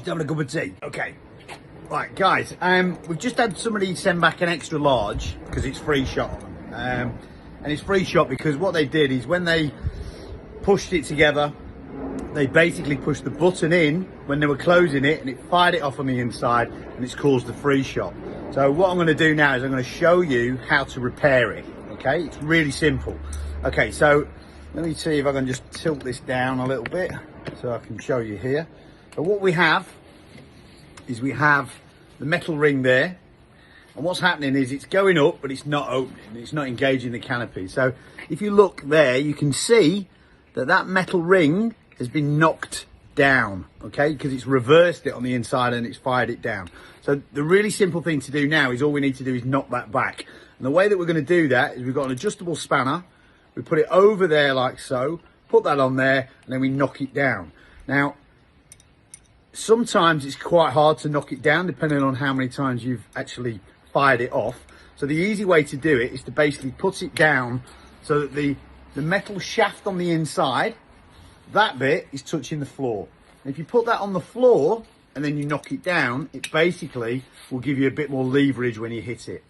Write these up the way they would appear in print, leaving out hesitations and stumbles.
Just having a cup of tea. Okay. Right, guys, we've just had somebody send back an extra large because it's free shot. And it's free shot because what they did is when they pushed it together, they basically pushed the button in when they were closing it and it fired it off on the inside and it's caused the free shot. So what I'm going to do now is I'm going to show you how to repair it. Okay, it's really simple. Okay, so let me see if I can just tilt this down a little bit so I can show you here. So what we have is we have the metal ring there, and what's happening is it's going up but it's not opening, it's not engaging the canopy. So if you look there, you can see that that metal ring has been knocked down, okay, because it's reversed it on the inside and it's fired it down. So the really simple thing to do now is all we need to do is knock that back, and the way that we're going to do that is we've got an adjustable spanner. We put it over there like so, put that on there, and then we knock it down. Now sometimes it's quite hard to knock it down depending on how many times you've actually fired it off. So the easy way to do it is to basically put it down so that the metal shaft on the inside, that bit is touching the floor. And if you put that on the floor and then you knock it down, it basically will give you a bit more leverage when you hit it.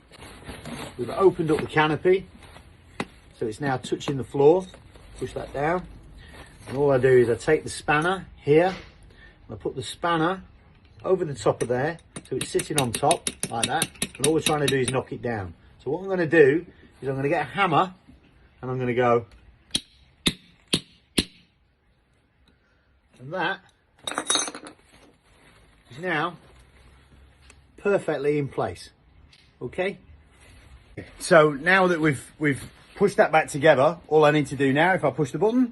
We've opened up the canopy, so it's now touching the floor. Push that down. And all I do is I take the spanner here, I put the spanner over the top of there, so it's sitting on top like that, and all we're trying to do is knock it down. So what I'm going to do is I'm going to get a hammer and I'm going to go, and that is now perfectly in place. Okay, so now that we've pushed that back together, all I need to do now, if I push the button,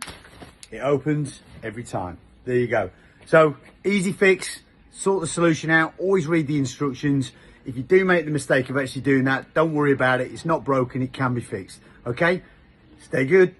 it opens every time. There you go. So easy fix, sort the solution out, always read the instructions. If you do make the mistake of actually doing that, don't worry about it. It's not broken, it can be fixed. Okay, stay good.